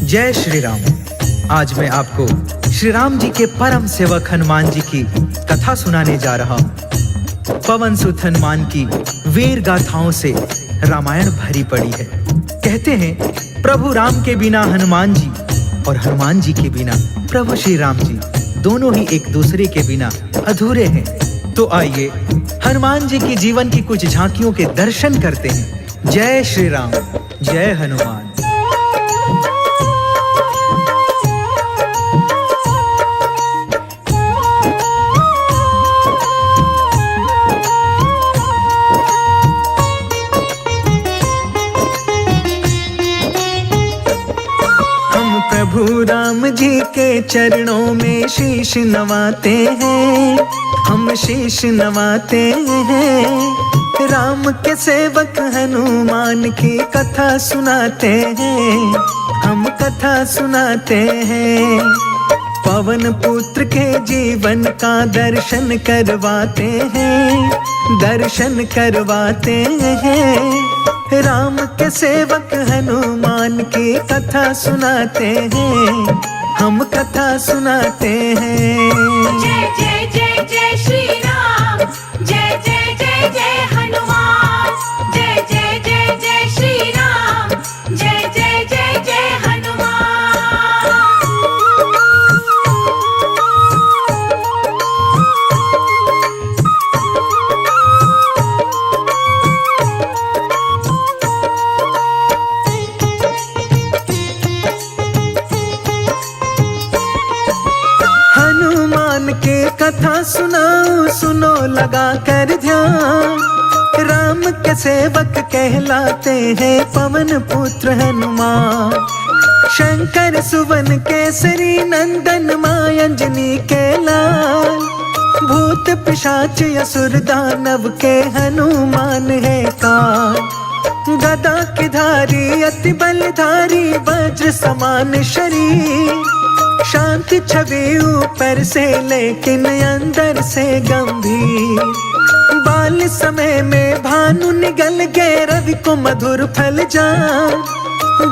जय श्री राम। आज मैं आपको श्री राम जी के परम सेवक हनुमान जी की कथा सुनाने जा रहा हूँ। पवन सुत हनुमान की वीर गाथाओं से रामायण भरी पड़ी है। कहते हैं प्रभु राम के बिना हनुमान जी और हनुमान जी के बिना प्रभु श्री राम जी दोनों ही एक दूसरे के बिना अधूरे हैं। तो आइए हनुमान जी की जीवन की कुछ झांकियों के दर्शन करते हैं। जय श्री राम, जय हनुमान। प्रभु राम जी के चरणों में शीश नवाते हैं, हम शीश नवाते हैं। राम के सेवक हनुमान की कथा सुनाते हैं, हम कथा सुनाते हैं। पवन पुत्र के जीवन का दर्शन करवाते हैं, दर्शन करवाते हैं। राम के सेवक हनुमान की कथा सुनाते हैं, हम कथा सुनाते हैं। जय जय जय जय श्री राम, जय जय जय जय हनुमान। जय जय जय जय श्री राम, जय जय जय जय के कथा सुनाओ, सुनो लगा कर ध्यान। राम के सेवक कहलाते हैं पवन पुत्र हनुमान। शंकर सुवन केसरी नंदन मां अंजनी के लाल। भूत पिशाच असुर दानव के हनुमान है काल। गदा की धारी अति बलधारी वज्र समान शरीर। शांति छवि ऊपर से लेकिन अंदर से गंभीर। बाल समय में भानु निगल गए रवि को मधुर फल जान।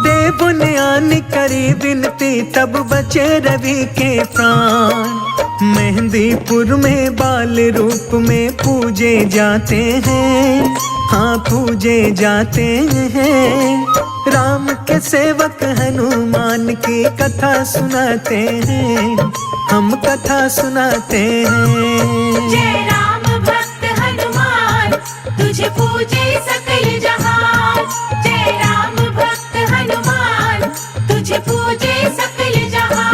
देव ने आने करी विनती तब बचे रवि के प्राण। मेहंदीपुर में बाल रूप में पूजे जाते हैं, हाँ पूजे जाते हैं। राम के सेवक हनुमान की कथा सुनाते हैं, हम कथा सुनाते हैं। जय राम भक्त हनुमान, तुझे पूजे सकल जहान। जय राम भक्त हनुमान, तुझे पूजे सकल जहान।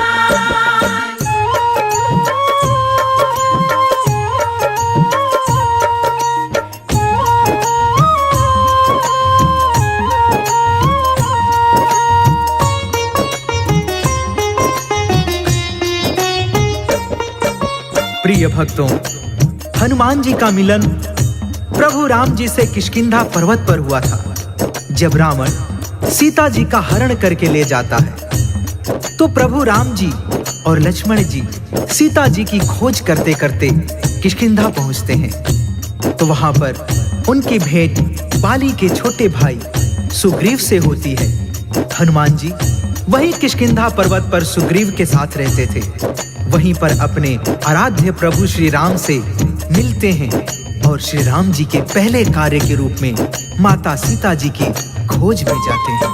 प्रिय भक्तों, हनुमान जी का मिलन प्रभु राम जी से किष्किंधा पर्वत पर हुआ था। जब रावण सीता जी का हरण करके ले जाता है तो प्रभु राम जी और लक्ष्मण जी सीता जी की खोज करते करते किष्किंधा पहुंचते हैं। तो वहां पर उनकी भेंट बाली के छोटे भाई सुग्रीव से होती है। हनुमान जी वहीं किष्किंधा पर्वत पर सुग्रीव के साथ रहते थे। वहीं पर अपने आराध्य प्रभु श्री राम से मिलते हैं और श्री राम जी के पहले कार्य के रूप में माता सीता जी की खोज में जाते हैं।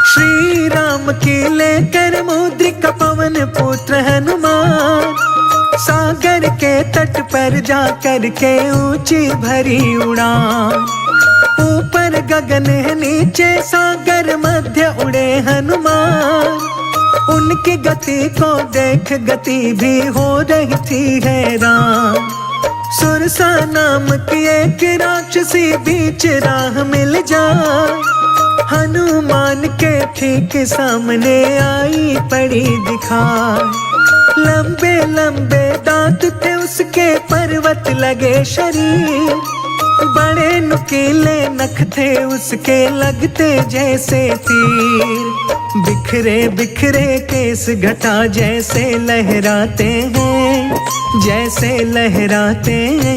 श्री राम की लेकर मुद्रिका पवन पुत्र हनुमान। सागर के तट पर जाकर के ऊंची भरी उड़ान। ऊपर गगन है नीचे सागर मध्य उड़े हनुमान। उनकी गति को देख गति भी हो रही थी हैरान। सुरसा नाम की एक राक्षसी बीच राह मिल जाए। हनुमान के ठीक सामने आई पड़ी दिखाई। लंबे लंबे दांत थे उसके, पर्वत लगे शरीर। बड़े नुकीले नख थे उसके, लगते जैसे तीर। बिखरे बिखरे केस घटा जैसे लहराते हैं, जैसे लहराते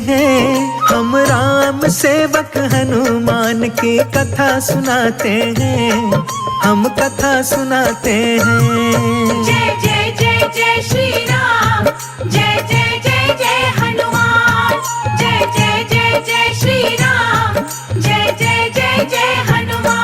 हैं। हम राम सेवक हनुमान की कथा सुनाते हैं, हम कथा सुनाते हैं। जय जय जय जय श्री राम, जय जय जय जय हनुमान, जय जय जय जय श्री राम, जय जय जय जय हनुमान।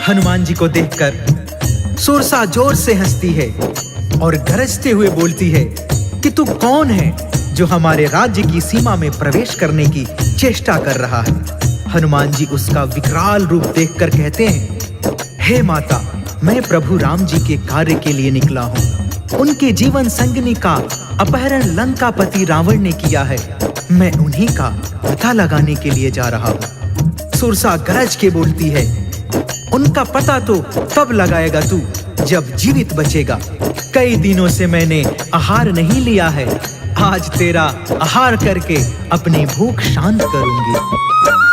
हनुमान जी को देखकर सुरसा जोर से हंसती है और गरजते हुए बोलती है कि तू कौन है जो हमारे राज्य की सीमा में प्रवेश करने की चेष्टा कर रहा है। हनुमान जी उसका विकराल रूप देखकर कहते हैं, हे माता, मैं प्रभु राम जी के कार्य के लिए निकला हूँ। उनके जीवन संगिनी का अपहरण लंकापति रावण ने किया है। मैं उन्हीं का पता लगाने के लिए जा रहा हूँ। सुरसा गरज के बोलती है, उनका पता तो तब लगाएगा तू जब जीवित बचेगा। कई दिनों से मैंने आहार नहीं लिया है, आज तेरा आहार करके अपनी भूख शांत करूंगी।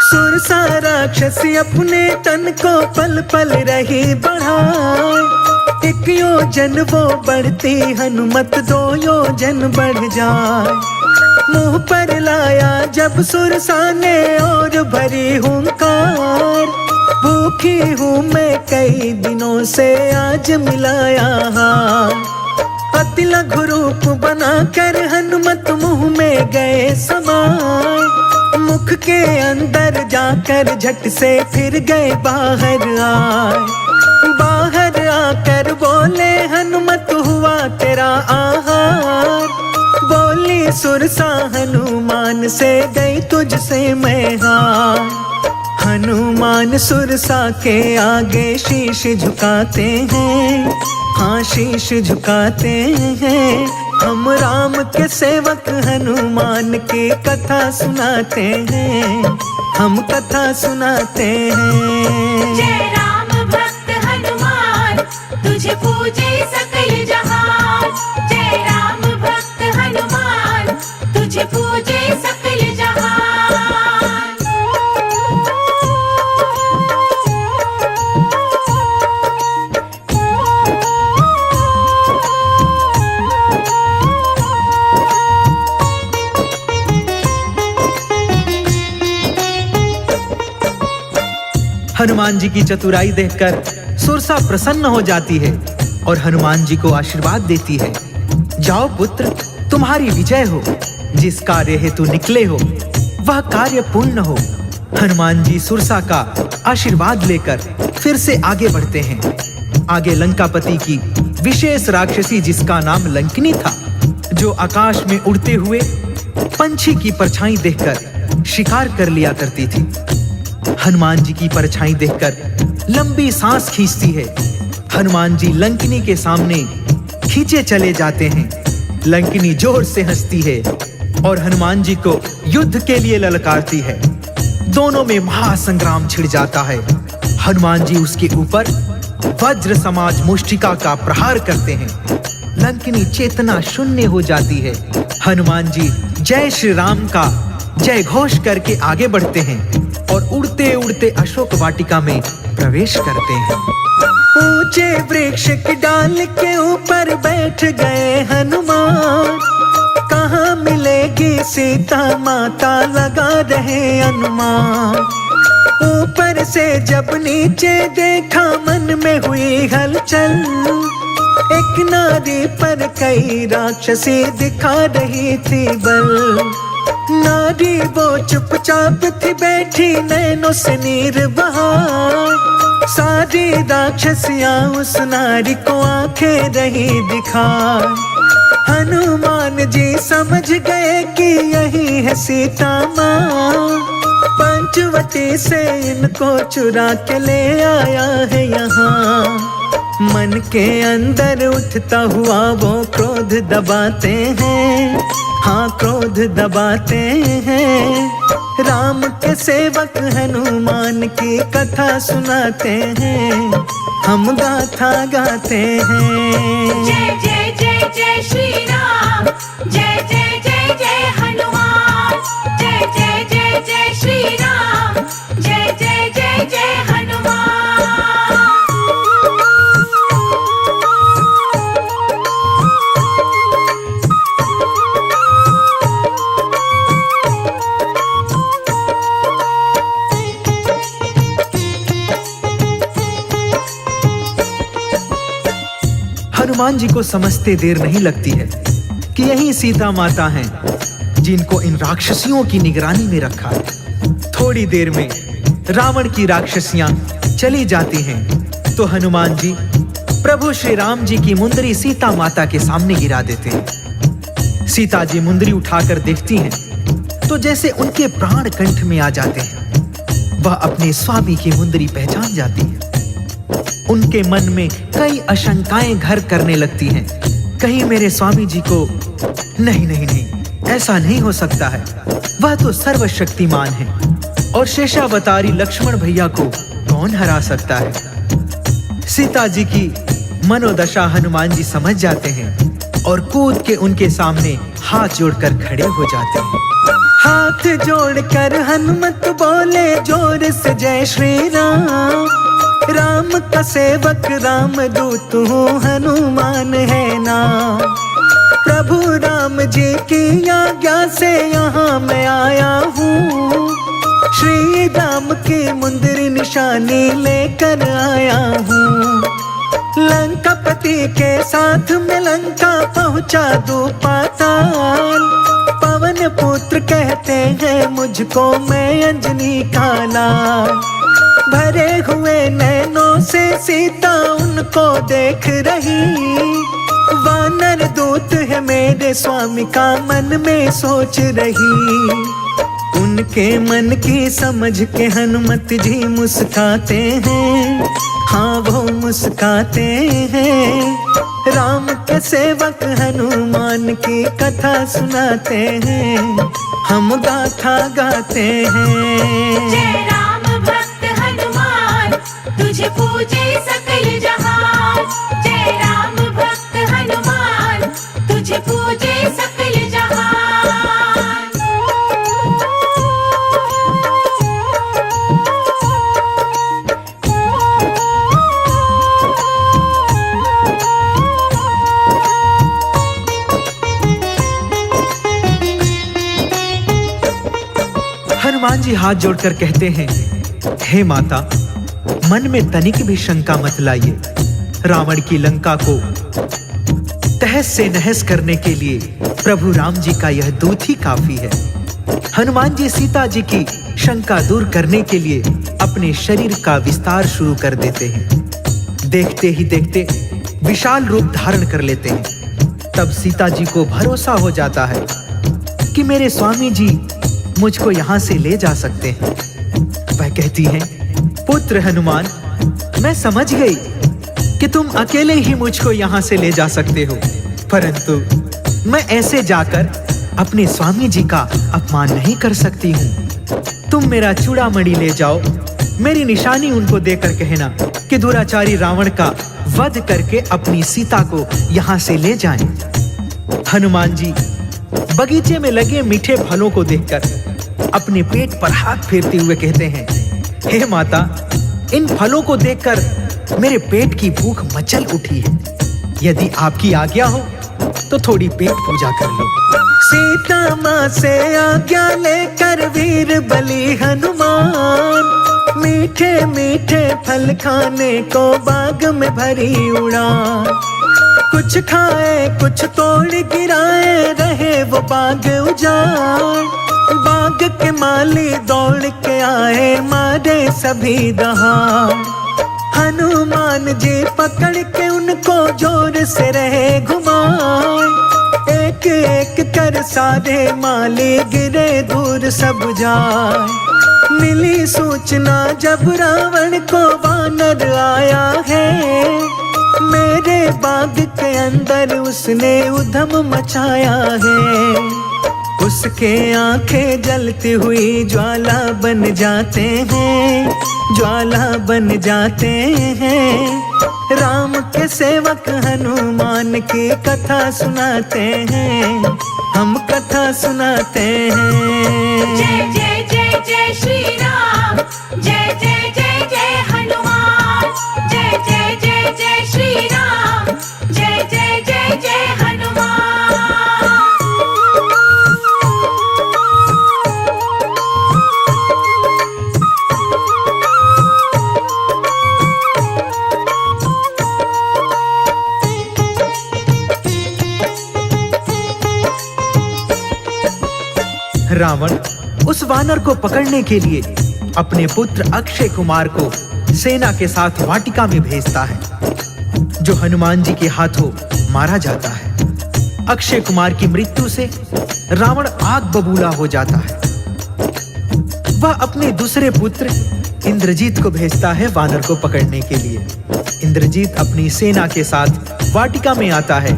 सुरसा राक्षसी अपने तन को पल पल रही बढ़ाए, एक योजन वो बढ़ती हनुमत 2 योजन बढ़ जाए। मुंह पर लाया जब सुरसा ने और भरी हुंकार, भूखी हूँ मैं कई दिनों से आज मिलाया हार। अति लघु रूप बनाकर हनुमत मुंह में गए समाए, मुख के अंदर जाकर झट से फिर गए बाहर आए। बाहर आकर बोले हनुमत हुआ तेरा आहार, बोली सुरसा हनुमान से गई तुझसे मैं हार। हनुमान सुरसा के आगे शीश झुकाते हैं, हाँ शीश झुकाते हैं। हम राम के सेवक हनुमान की कथा सुनाते हैं, हम कथा सुनाते हैं। जय राम भक्त हनुमान, तुझे पूजे सकल जहान। जय राम भक्त हनुमान, तुझे पूजे सकल जहान। हनुमान जी की चतुराई देखकर सुरसा प्रसन्न हो जाती है और हनुमान जी को आशीर्वाद देती है। जाओ पुत्र, तुम्हारी विजय हो। जिस कार्य हेतु निकले हो वह कार्य पूर्ण हो। हनुमान जी सुरसा का आशीर्वाद लेकर फिर से आगे बढ़ते हैं। आगे लंकापति की विशेष राक्षसी जिसका नाम लंकिनी था, जो आकाश में उड़ते हुए पंछी की परछाई देखकर शिकार कर लिया करती थी। हनुमान जी की परछाई देखकर लंबी सांस खींचती है। हनुमान जी लंकिनी के सामने खींचे चले जाते हैं। लंकिनी जोर से हंसती है और हनुमान जी को युद्ध के लिए ललकारती है। दोनों में महासंग्राम छिड़ जाता है। हनुमान जी उसके ऊपर वज्र समाज मुष्टिका का प्रहार करते हैं। लंकिनी चेतना शून्य हो जाती है। हनुमान जी जय श्री राम का जय घोष करके आगे बढ़ते हैं और उड़ते उड़ते अशोक वाटिका में प्रवेश करते हैं। ऊंचे वृक्ष की डाल के ऊपर बैठ गए हनुमान, कहाँ मिलेगी सीता माता लगा रहे अनुमान। ऊपर से जब नीचे देखा मन में हुई हलचल, एक नारी पर कई राक्षसी दिखा रही थी बल। नारी वो चुपचाप थी बैठी नैनों से नीर बहाए, सारी राक्षसियां उस नारी को आंखें रही दिखाए। हनुमान जी समझ गए कि यही है सीता माँ, पंचवटी से इनको चुरा के ले आया है यहाँ। मन के अंदर उठता हुआ वो क्रोध दबाते हैं, हाँ क्रोध दबाते हैं। राम के सेवक हनुमान की कथा सुनाते हैं, हम गाथा गाते हैं। जय जय जय जय श्री राम, जय जय जय जय जय हनुमान, जय जय जय जय श्री राम, जय जय जय जय हनुमान। हनुमान जी को समझते देर नहीं लगती है कि यही सीता माता हैं जिनको इन राक्षसियों की निगरानी में रखा है। थोड़ी देर में रावण की राक्षसियां चली जाती हैं तो हनुमान जी प्रभु श्री राम जी की मुंदरी सीता माता के सामने गिरा देते हैं। सीता जी मुंदरी उठाकर देखती हैं तो जैसे उनके प्राण कंठ में आ जाते हैं। वह अपने स्वामी की मुंदरी पहचान जाती है। उनके मन में कई आशंकाएं घर करने लगती हैं। कहीं मेरे स्वामी जी को नहीं नहीं नहीं, ऐसा नहीं हो सकता है। वह तो सर्वशक्तिमान है और शेषावतारी लक्ष्मण भैया को कौन हरा सकता है। सीता जी की मनोदशा हनुमान जी समझ जाते हैं और कूद के उनके सामने हाथ जोड़कर खड़े हो जाते हैं। हाथ जोड़कर हनुमत बोले जोर से जय श्री राम, राम का सेवक राम दूत हूँ हनुमान है नाम। प्रभु राम जी की आज्ञा से यहाँ मैं आया हूँ, श्री राम की मुंदरी निशानी लेकर आया हूँ। लंकापति के साथ में लंका पहुँचा दूं पाताल, पवन पुत्र कहते हैं मुझको मैं अंजनी का लाल। भरे हुए नैनों से सीता उनको देख रही, वानर दूत है मेरे स्वामी का मन में सोच रही। उनके मन की समझ के हनुमत जी मुस्काते हैं, हाँ वो मुस्काते हैं। राम के सेवक हनुमान की कथा सुनाते हैं, हम गाथा गाते हैं। जय राम भक्त हनुमान, तुझे पूजे सकल जहान। जय राम भक्त हनुमान, तुझे पूजे सकल जहान। हनुमान जी हाथ जोड़कर कहते हैं, हे माता, मन में तनिक भी शंका मत लाइए। रावण की लंका को तहस से नहस करने के लिए प्रभु राम जी का यह दूत ही काफी है। हनुमान जी सीता जी की शंका दूर करने के लिए अपने शरीर का विस्तार शुरू कर देते हैं। देखते ही देखते विशाल रूप धारण कर लेते हैं। तब सीता जी को भरोसा हो जाता है कि मेरे स्वामी जी मुझको यहाँ से ले जा सकते हैं। वह कहती हैं, पुत्र हनुमान, मैं समझ गई कि तुम अकेले ही मुझको यहाँ से ले जा सकते हो, परंतु मैं ऐसे जाकर अपने स्वामी जी का अपमान नहीं कर सकती हूँ। तुम मेरा चूड़ामणि ले जाओ, मेरी निशानी उनको देकर कहना कि दुराचारी रावण का वध करके अपनी सीता को यहाँ से ले जाएं। हनुमान जी बगीचे में लगे मीठे फलों को देखकर अपने पेट पर हाथ फेरते हुए कहते हैं, हे माता, इन फलों को देखकर मेरे पेट की भूख मचल उठी है। यदि आपकी आज्ञा हो तो थोड़ी पेट पूजा कर लो। सीता माँ से आज्ञा लेकर वीर बलि हनुमान, मीठे मीठे फल खाने को बाग में भरी उड़ान। कुछ खाए कुछ तोड़ गिराए, रहे वो बाग उजाड़। बाग के माली दौड़ के आए, मारे सभी दहाड़। हनुमान जी पकड़ के उनको जोर से रहे घुमाए, एक एक कर सारे माली गिरे दूर सब जाए। मिली सूचना जब रावण को वानर आया है, मेरे बाग के अंदर उसने उधम मचाया है। उसके आंखें जलती हुई ज्वाला बन जाते हैं, ज्वाला बन जाते हैं। राम के सेवक हनुमान की कथा सुनाते हैं, हम कथा सुनाते हैं। जय जय जय जय श्री राम, जय जय जय जय हनुमान, जय जय जय जय श्री राम, जय जय जय जय हनुमान। रावण उस वानर को पकड़ने के लिए अपने पुत्र अक्षय कुमार को सेना के साथ वाटिका में भेजता है, जो हनुमान जी के हाथों मारा जाता है। अक्षय कुमार की मृत्यु से रावण आग बबूला हो जाता है। वह अपने दूसरे पुत्र इंद्रजीत को भेजता है वानर को पकड़ने के लिए। इंद्रजीत अपनी सेना के साथ वाटिका में आता है।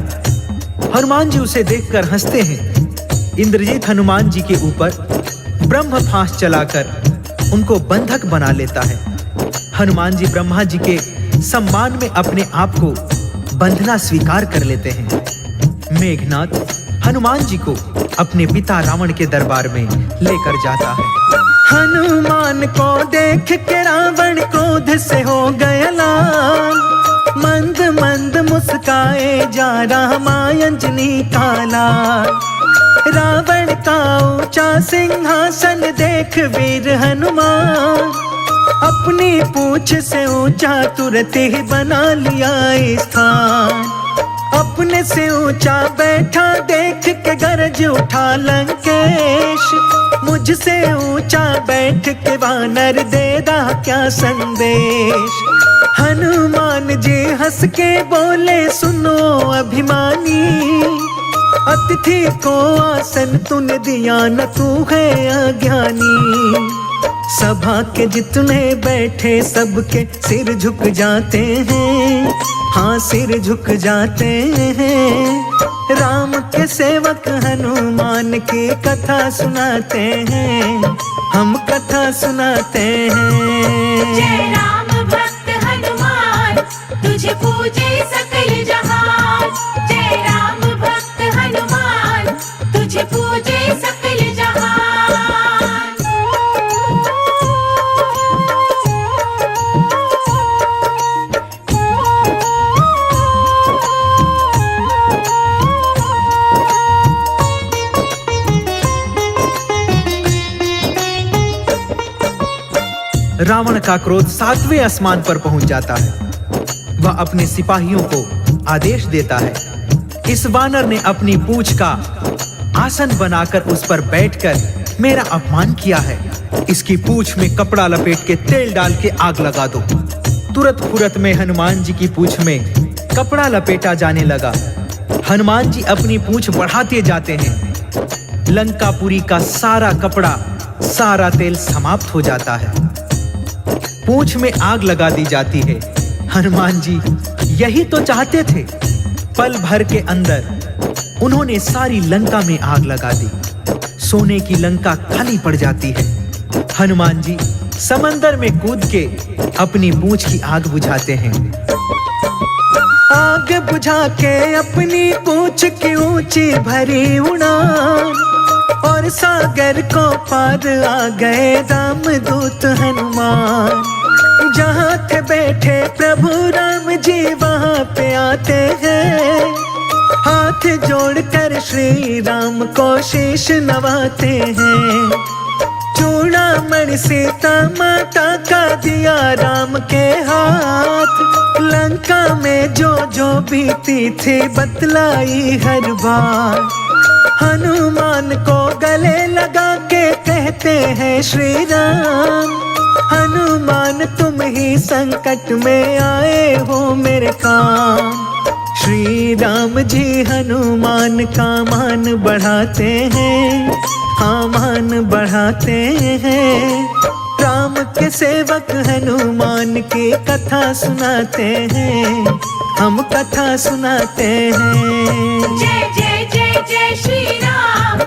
हनुमान जी उसे देखकर हंसते हैं। इंद्रजीत हनुमान जी के ऊपर ब्रह्म फांस चलाकर उनको बंधक बना लेता है। हनुमान जी ब्रह्मा जी के सम्मान में अपने आप को बंधना स्वीकार कर लेते हैं। मेघनाथ हनुमान जी को अपने पिता रावण के दरबार में लेकर जाता है। हनुमान को देख के रावण क्रोध से हो गया लाल, मंद मंद मुस्काए जा रामा अंजनी का लाल। रावण का ऊंचा सिंहासन देख वीर हनुमान, अपनी पूंछ से ऊंचा तुरंत ही बना लिया स्थान। अपने से ऊंचा बैठा देख के गरज उठा लंकेश, मुझसे ऊंचा बैठ के वानर दे दा क्या संदेश। हनुमान जी हंस के बोले सुनो अभिमानी, अतिथि को आसन तूने दिया न तू है अज्ञानी। सभा के जितने बैठे सबके सिर झुक जाते हैं, हाँ सिर झुक जाते हैं। राम के सेवक हनुमान की कथा सुनाते हैं, हम कथा सुनाते हैं। जय राम भक्त हनुमान, तुझे पूजे सकल जहान। जय राम भक्त हनुमान, तुझे पूजे सकल जहान। रावण का क्रोध 7वें आसमान पर पहुंच जाता है। वह अपने सिपाहियों को आदेश देता है, इस वानर ने अपनी पूंछ का आसन बनाकर उस पर बैठकर मेरा अपमान किया है। इसकी पूंछ में कपड़ा लपेट के तेल डाल के आग लगा दो। तुरंत फुरत में हनुमान जी की पूंछ में कपड़ा लपेटा जाने लगा। हनुमान जी अपनी पूंछ बढ़ाते जाते हैं। लंकापुरी का सारा कपड़ा, सारा तेल समाप्त हो जाता है। पूंछ में आग लगा दी जाती है। हनुमान जी यही तो चाहते थे। पल भर के अंदर उन्होंने सारी लंका में आग लगा दी। सोने की लंका खाली पड़ जाती है। हनुमान जी समंदर में कूद के अपनी पूंछ की आग बुझाते हैं। आग बुझा के अपनी पूंछ की ऊंची भरी उड़ान, और सागर को पार आ गए रामदूत हनुमान। जहाँ थे बैठे प्रभु राम जी वहाँ पे आते हैं। हाथ जोड़कर श्री राम को शीश नवाते हैं। चूड़ामणि सीता माता का दिया राम के हाथ। लंका में जो जो बीती थी बतलाई हर बार। हनुमान को गले लगा के कहते हैं श्री राम, हनुमान तुम ही संकट में आए हो मेरे काम। श्री राम जी हनुमान का मान बढ़ाते हैं, हाँ मान बढ़ाते हैं। राम के सेवक हनुमान की कथा सुनाते हैं, हम कथा सुनाते हैं। जय जय जय जय श्री राम,